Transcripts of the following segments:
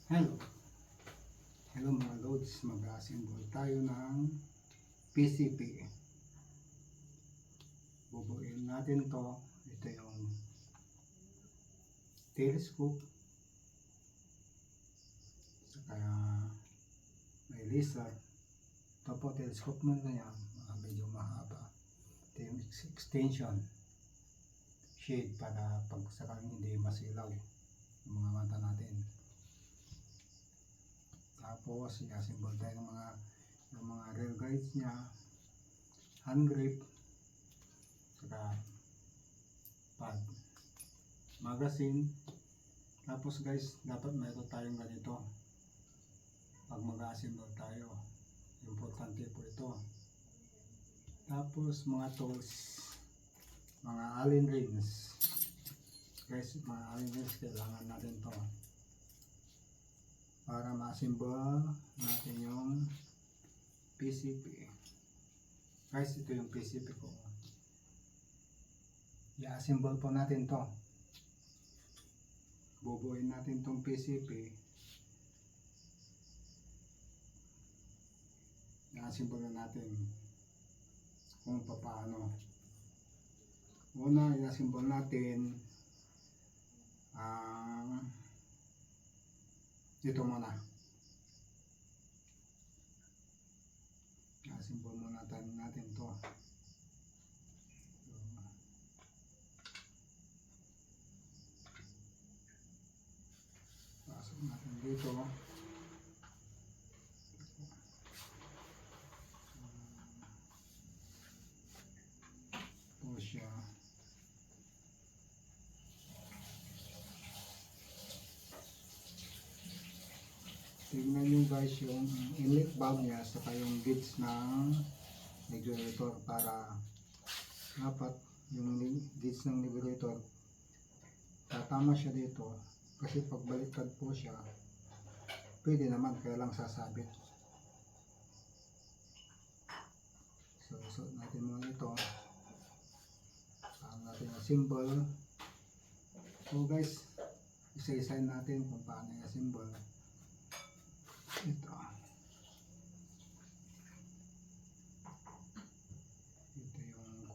Hello. Hello mga loads, mag-assemble tayo ng PCP. Bubuin natin to. Ito yung telescope. Saka may laser. Ito po telescope mo na yan. Medyo mahaba. Ito yung extension shade para pag sakaling hindi masilaw yung mga mata natin. Tapos i-assemble tayo ng mga rail guides nya, hand grip, saka pad, magazine. Tapos guys, dapat mayroon tayong ganito pag mag-assemble tayo. Importante po ito. Tapos mga tools, mga allen rings. Guys, mga allen rings kailangan natin to para ma-assemble natin yung PCP. Guys, ito yung PCP ko. I-assemble po natin to. Bubuin natin tong PCP. I-assemble na natin kung paano. Una, i-assemble natin ang ito muna. I-assemble muna natin to. Pasok natin dito. Ito siya. Tingnan nyo guys yung inlet valve nya saka yung gauge ng regulator para dapat yung gauge ng regulator tatama siya dito kasi pag baliktad po siya pwede naman kaya lang sasabit. So suot natin muna ito saan natin assemble. So guys, isa-isahin natin kung paano i-assemble ito. Ito yung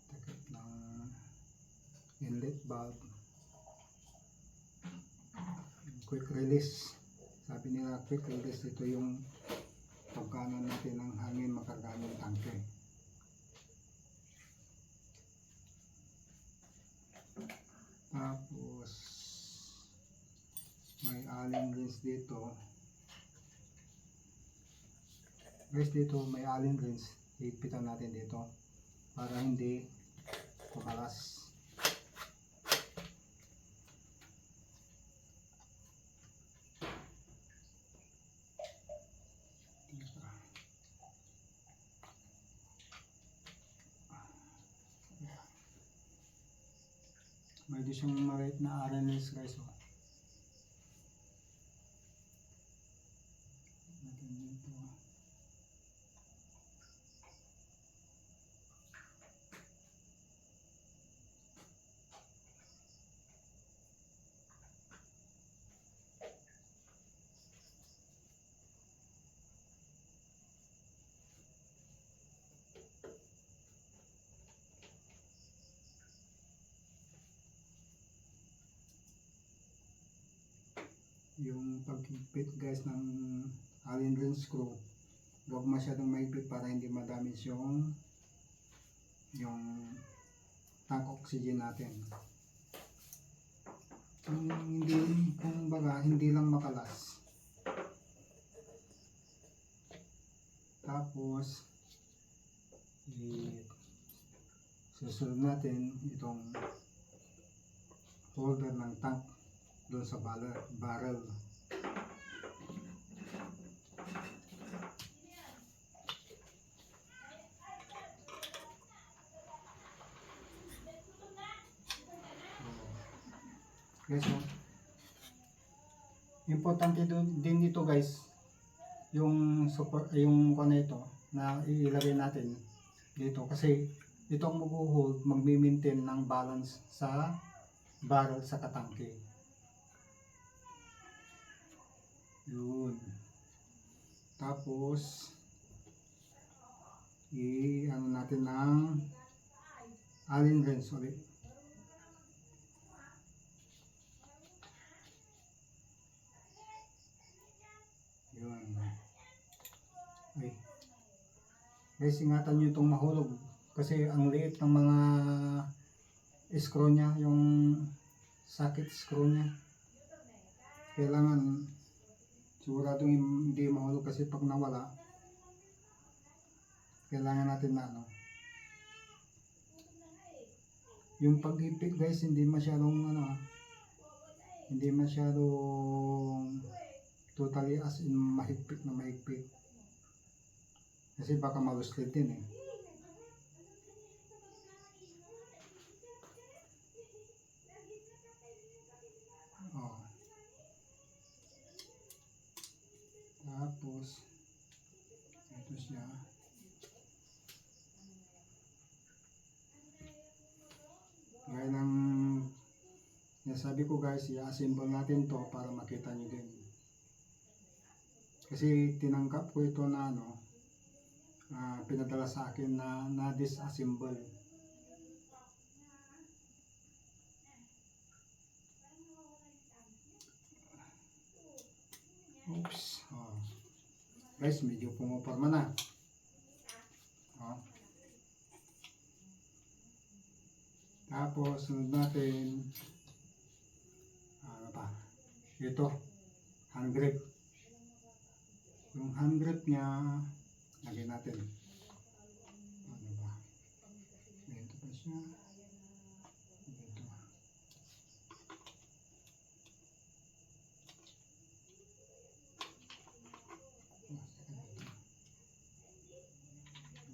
takip ng inlet valve, quick release. Sabi nila quick release, ito yung pagkanan natin ng hangin makarga ng tangke. Tapos may allen rings dito. Guys, dito may allen rings. Higpitan natin dito para hindi kumalas. May di siyang maliit na allen rings guys. Yung paghigpit guys ng allen ring screw, huwag masyadong mahigpit para hindi madamage yung tank oxygen natin. Kung baga hindi lang makalas. Tapos susunod natin itong holder ng tank doon sa barrel. Guys, importante din dito guys yung support, yung ito na ilagay natin dito kasi ito ang mag-hold, magme-maintain ng balance sa barrel sa katangke. Yun. Tapos ano natin ng Allen wrench ulit. Yun. Ay. Guys, ingatan nyo itong mahulog kasi ang liit ng mga screw nya, yung socket screw nya. Kailangan siguradong hindi mahulog kasi pag nawala, kailangan natin na ano. Yung pag-ipit guys, hindi masyadong hindi masyadong totally as in mahigpit na mahigpit. Kasi baka maluslit din eh. Oh. Tapos ito siya. Gaya ng nasabi ko guys, i-assemble natin to para makita nyo din. Kasi tinangkap ko ito na pinadala sa akin na disassemble. Oops. Oh. Guys, medyo pumuporma na. Oh. Tapos sunod natin ano pa? Ito, hand grip. Yung hand grip niya lagyan natin. Ano ba? Ito pa siya. Ito.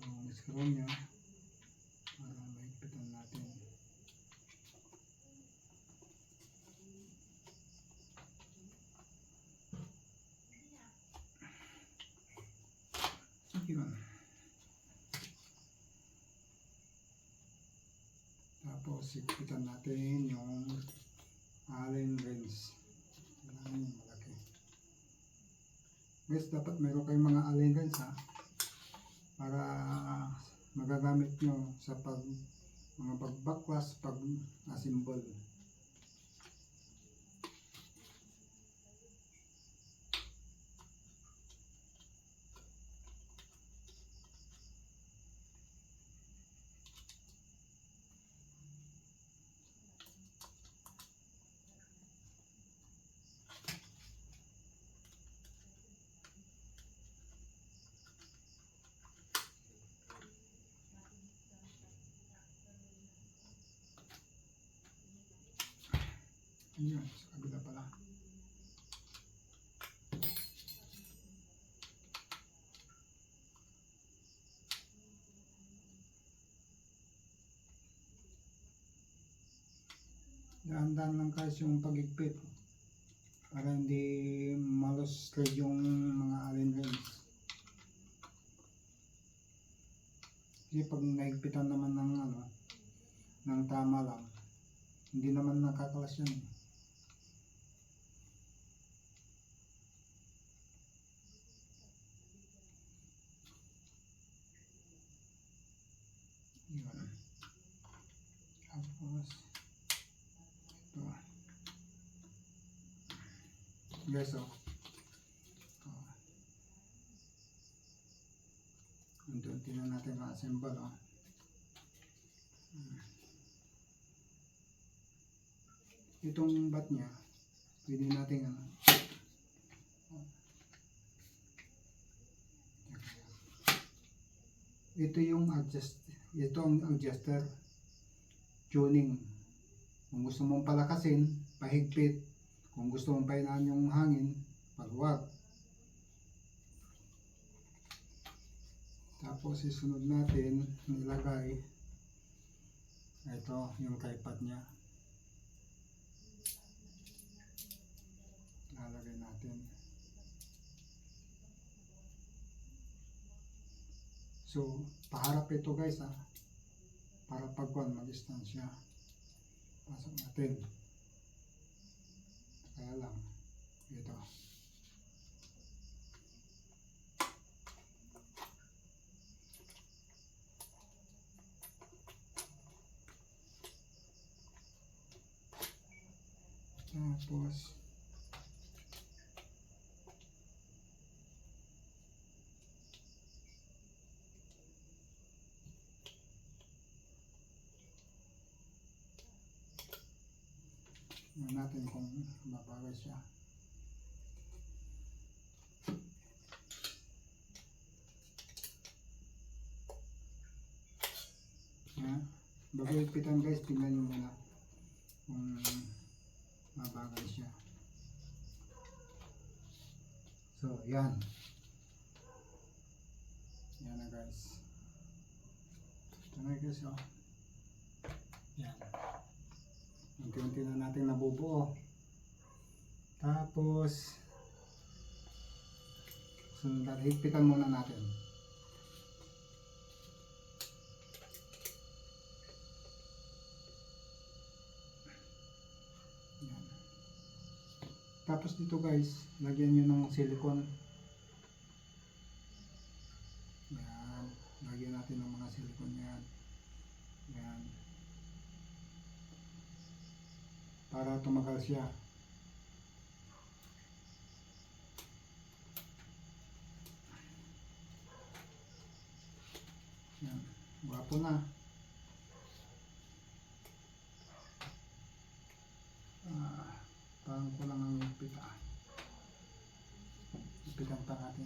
Yung screw niya para mahigpitan natin. Yun. Tapos higpitan natin yung Allen wrench. Kailangan yung malaki. Guys, dapat meron kayong mga Allen wrench para magagamit nyo sa mga pagbaklas, pag-assemble. Ayan, sa kabila pala. Dahan-dahan lang guys yung pagigpit para hindi malos-slide yung mga Allen wrench. Kasi pag naigpitan naman ng tama lang, hindi naman nakakalas yan. Yun. Tapos ito. Guys, unti-unti na natin ma-assemble. Itong bat niya, pwede natin ito yung ito ang adjuster tuning. Kung gusto mong palakasin, pahigpit. Kung gusto mong painaan yung hangin, paluwag. Tapos isunod natin nilagay ito yung tripod niya. Lalagay natin. So, paharap ito guys para pagkuhan mag-stand siya. pasok natin. Kaya lang ito. Tapos tingnan natin kung babagay siya. Bago ipitan guys, tingnan nyo muna kung mabagay siya. So yan. Yan na guys. Ito na guys, oh. Yan. Unti-unti na natin nabubuo. Tapos sunod na, higpitan muna natin. Yan. Tapos dito guys, lagyan nyo ng silicone. Yan. Lagyan natin ng mga silicone yan. Yan. Para tumagal siya. Yan. Gwapo na. Parang ko lang ang ipita. Ipitan pa natin.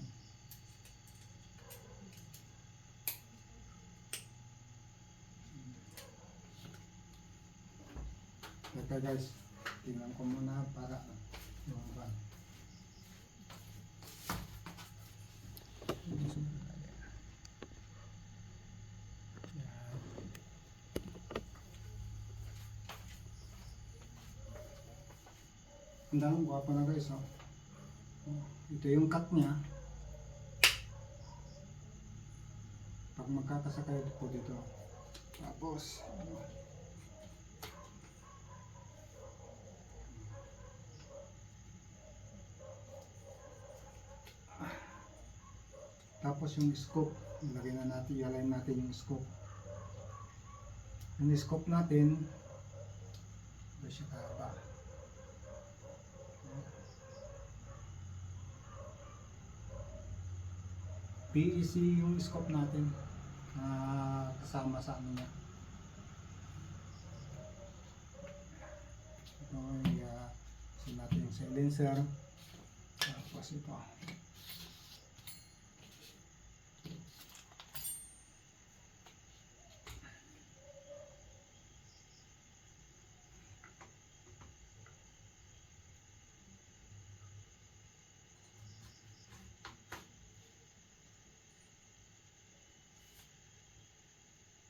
Teka guys, tingnan ko muna para lumabas. Ang daming guwapo na guys, oh. Ito yung cut niya. Pag magkakasakay po dito. Tapos yung scope, ilagay na natin, i-align natin yung scope. Yung scope natin, ito siya kahaba. PEC yung scope natin, kasama sa ano niya. Ito ay sin natin yung silencer. Tapos ito.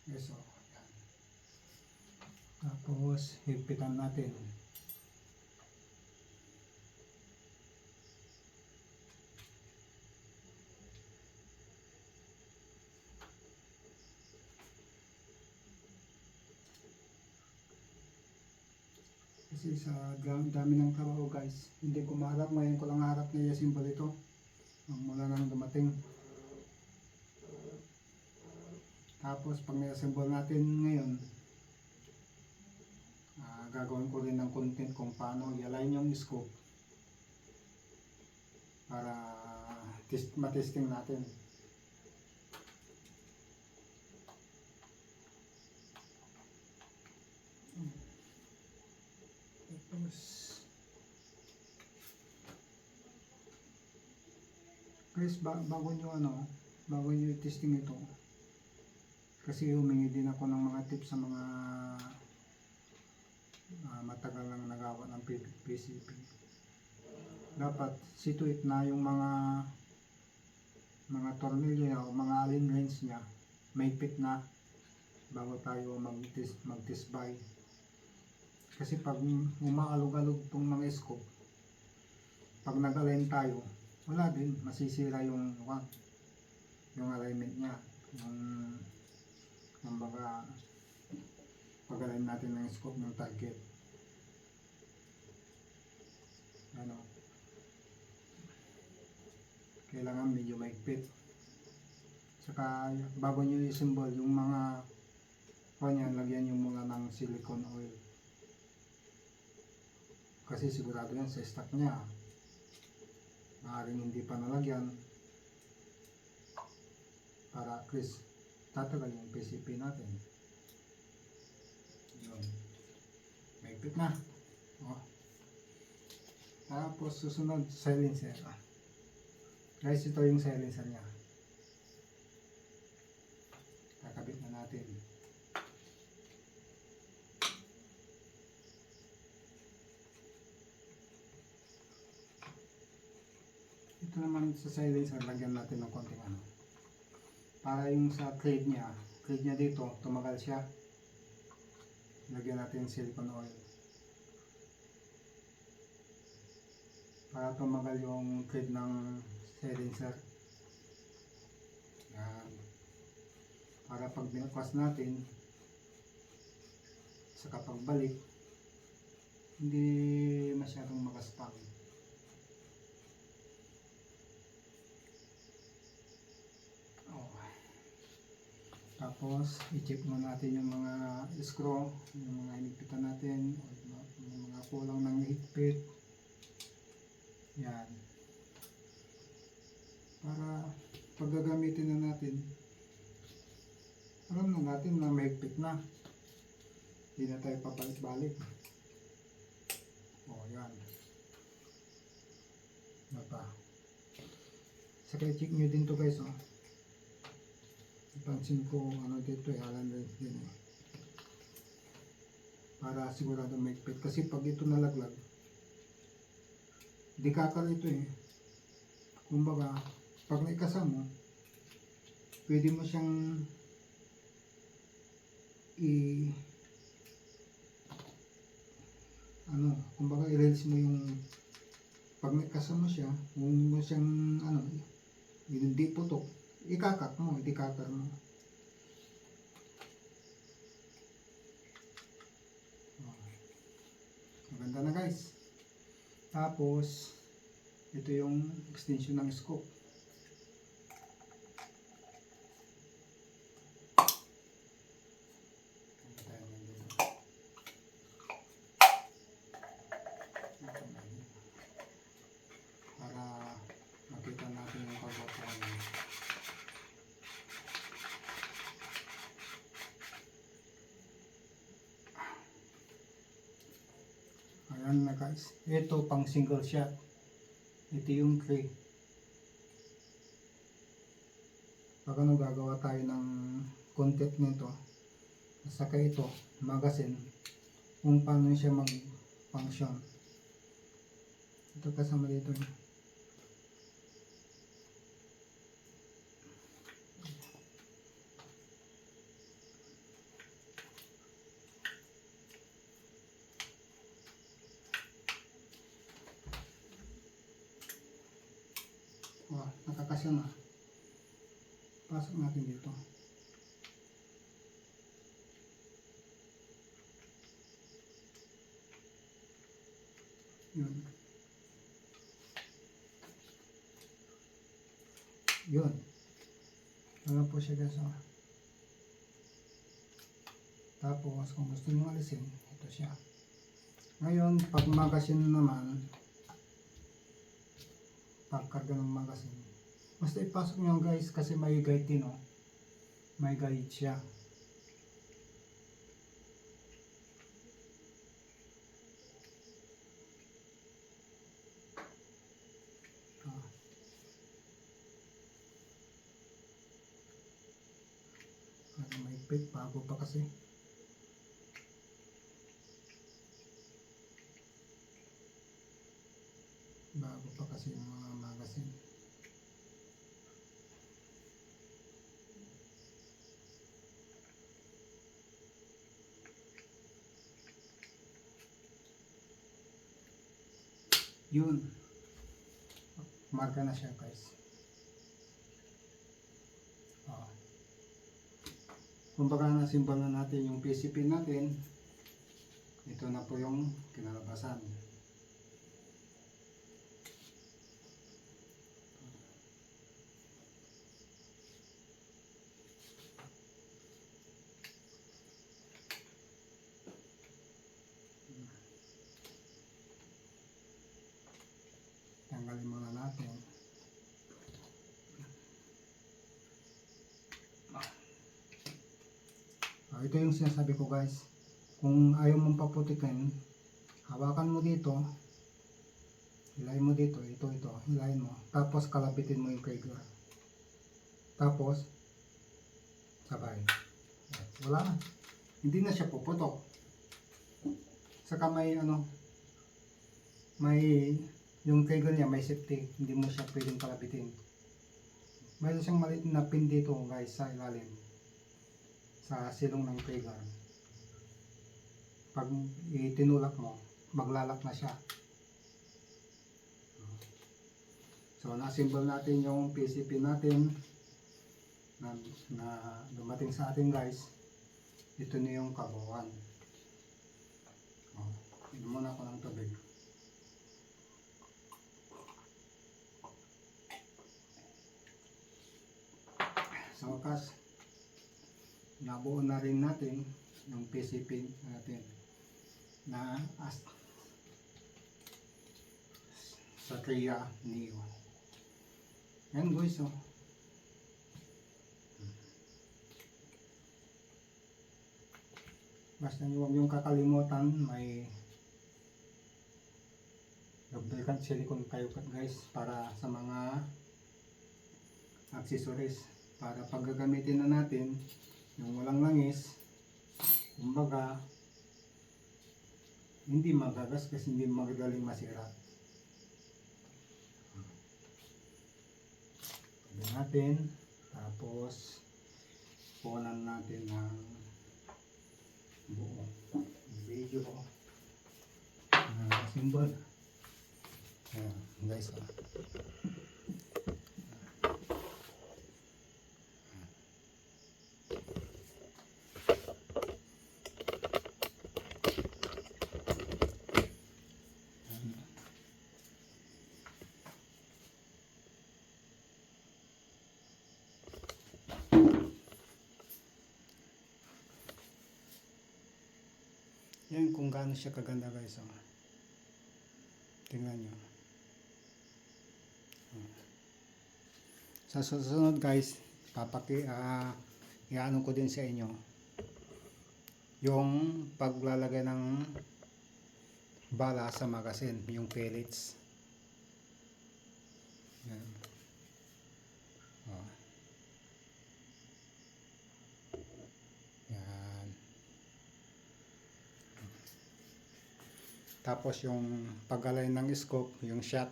Yes, so, yan. Tapos higpitan natin. Kasi sa dami ng trabaho guys, hindi ko maharap, ngayon ko lang harap na i-assemble ito mula nang dumating. Tapos pag na-assemble natin ngayon, gagawin ko rin ng content kung paano i-align yung scope para matesting natin. Tapos guys, bago nyo i-testing ito, kasi humingi din ako ng mga tips sa mga matagal nang nagawa ng PCB. Dapat situate na yung mga tornilyo niya o mga allen wrench niya, mahigpit na bago tayo mag-test buy. Kasi pag umaalog-alog tong mga scope, pag nag-align tayo, wala din, masisira yung alignment niya, yung baga pag-align natin ng scope ng target. Ano, kailangan medyo maigpit. Saka bago nyo i-symbol yung mga kanyan, lagyan nyo muna ng silicone oil. Kasi sigurado yan sa stock nya. Maaaring hindi pa nalagyan para at least tatagal yung PCP natin. Yun. Maigpit na. Oh. Tapos susunod, silencer. Guys, ito yung silencer nya. Kakabit na natin. Ito naman sa silencer, lagyan natin ng konting ano. Para yung sa thread nya dito, tumagal siya. Lagyan natin silicone oil. Para tumagal yung thread ng silencer. Yan. Para pag binakwas natin, sa kapagbalik, hindi masyadong makaspang. Oh. Tapos, i-check muna natin yung mga screw, yung mga inigpitan natin, yung mga kulang ng higpit. Yan. Para pag gagamitin na natin, alam na natin na mahigpit na. Hindi na tayo papalit-balik. O, yan. Mapa. Saka i-check nyo din to guys, oh. Ipansin ko, ano dito, Allen wrench din, eh. Para sigurado mahigpit. Kasi pag ito nalaglag, di kakal ito, eh. Kumbaga, pag naikasa mo, pwede mo siyang kumbaga i-release mo yung pag naikasa mo siya, kung mo siyang hindi putok, ikakat mo, hindi kakar mo. Maganda na guys. Tapos ito yung extension ng scope. Para makita natin yung pagbabago. Ayan na guys. Ito pang single shot. Ito yung tray. Pag gagawa tayo ng content nito, saka ito, magazine, kung paano siya mag-function. Ito kasama dito. Oh, nakakasya na. Pasok natin dito. Yun. Yun. Ano po siya guys, oh. Tapos kung gusto nyo alisin, ito siya. Ngayon, pag magazine naman, pagkarga ng magazine, basta ipasok nyo guys kasi may guide din, oh. May guide siya. May pit, bago pa kasi. Bago pa kasi yung mga magazine. Yun. Marka na siya guys. kumbaga nasimbol na natin yung PC pin natin. Ito na po yung kinalabasan. Tanggalin muna natin. Ito yung sinasabi ko guys. Kung ayaw mong paputikin, hawakan mo dito, hilahin mo dito, ito, hilahin mo. Tapos kalabitin mo yung trigger. Tapos, sabay. Wala na. Hindi na siya puputok. Saka may may yung trigger niya may safety. Hindi mo siya pwedeng kalabitin. Mayroon siyang maliit na pin dito guys sa ilalim. Sa silong ng trigger. Pag itinulak mo, maglalak na siya. So, na-assemble natin yung PCP natin na dumating sa atin guys. Ito na yung kabuuan. Inom muna ako ng tubig. Sa wakas, nabuo na rin natin yung PCP natin na Satria Neo. Yan guys, basta huwag yung kakalimutan, may lubricant silicone kayo guys para sa mga accessories, para pag gagamitin na natin yung walang langis, kumbaga hindi magagasgas, hindi magagaling masira. Tabi natin, tapos punan natin ng buo video symbol. Ayan guys, yan kung gaano siya kaganda guys. Tingnan nyo. Sa susunod guys, iano ko din sa inyo yung paglalagay ng bala sa magasin, yung pellets. Yan. Yan. Tapos yung pag-align ng scope, yung shot,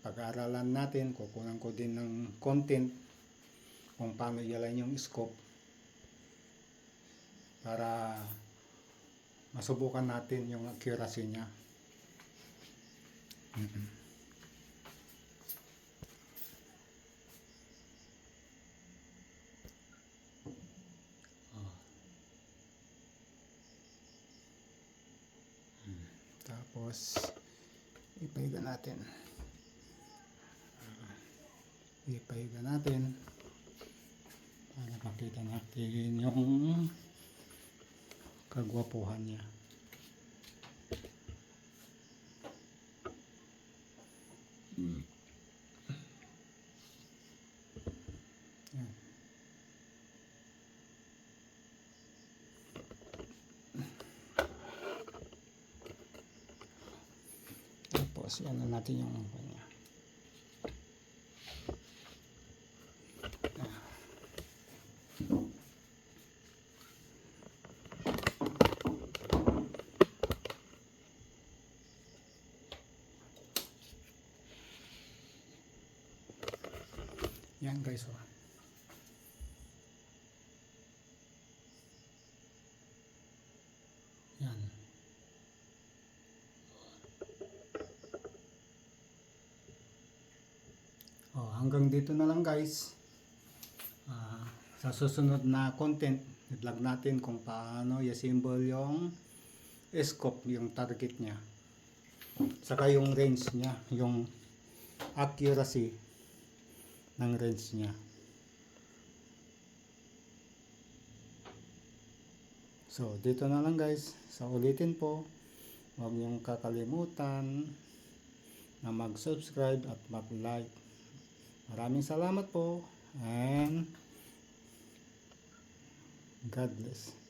pag-aaralan natin, kukunan ko din ng content kung paano i-align yung scope para masubukan natin yung accuracy niya. Tapos ipahiga natin para makita natin yung kagwapuhan niya. Yan. Tapos yan na natin yung kanya. Yan guys, yan. Hanggang dito na lang guys. Sa susunod na content, i-vlog natin kung paano i-assemble yung scope, yung target niya. Saka yung range niya, yung accuracy ng range niya. So, dito na lang guys. So, ulitin po, huwag niyong kakalimutan na mag-subscribe at mag-like. Maraming salamat po and God bless.